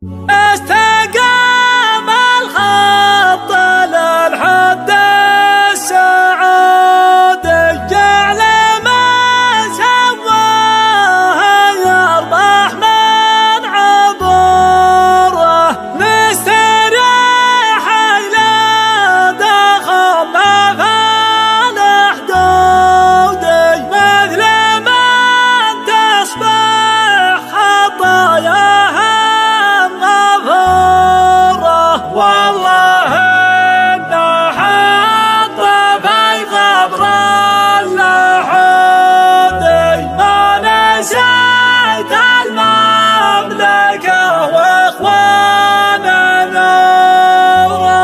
استقام الخط للحد السعودي، جعل ما سواه يربح من عبوره، نستريح إلى دخلنا في الحدود، مثل من تصبح خطاياه والله إنه حط في قبر اللحودي، ما نسيت المملكة وإخوانا نوره.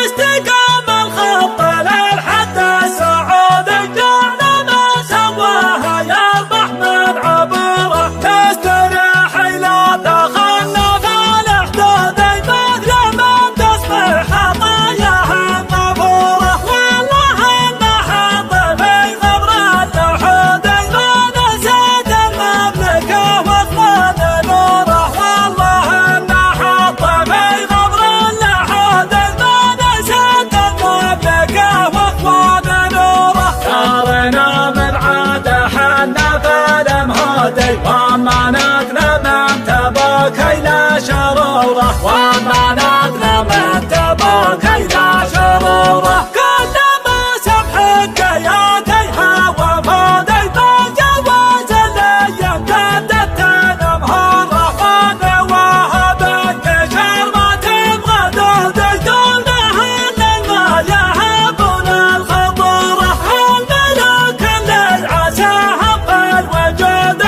استقام الخط للحد السعودي، جعل ما سواه يربح من عبوره، نستريح إلى دخلنا وأمانتنا من تبوك إلى شروره، وأمانتنا من تبوك إلى شروره، كل ما سبحك ياتيها وفودي بالجواز الأيام جددت نمهره، وانا وهبك شر ما تبغى دودي، دونها ما يهبون الخطوره، الملوك اللي عساهم في الوجود،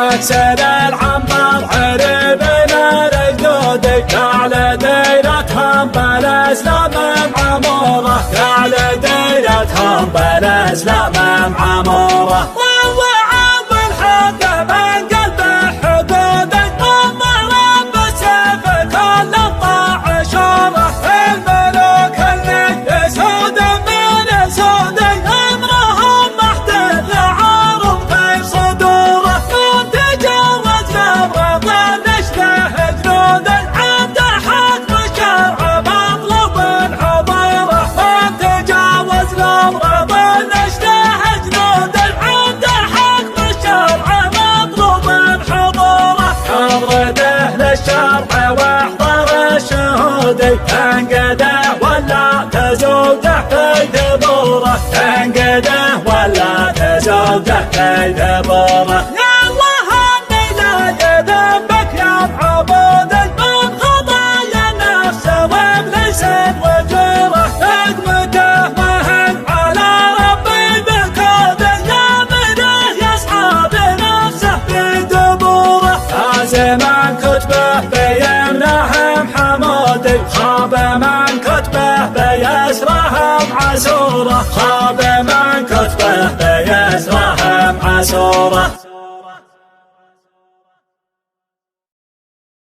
أكسر العنبر عربنا لجدودي، جعل ديرتهم بالإسلام معمورة، جعل ديرتهم بالإسلام معمورة، ووعظ الحق من قلبه حدودي، وضرب بالسيف كل الطاعش شوره، الملوك اللي يسود من سودي، أمرهم محدد لعارض في صدوره، الشرع واحضر الشهودي، تنقده ولا تزوجه في دبوره، تنقده ولا تزوجه في دبوره، يا الله اني لا يذنبك يا عبودي، من خطايا النفس وابليس وجوره، خدمته وهن على ربي بكودي، يا منه يسعى بنفسه في دبوره، زمان كتبه بيمنهم حمودي، خاب من كتبه بيسرهم عسوره، خاب من كتبه بيسرهم عسوره.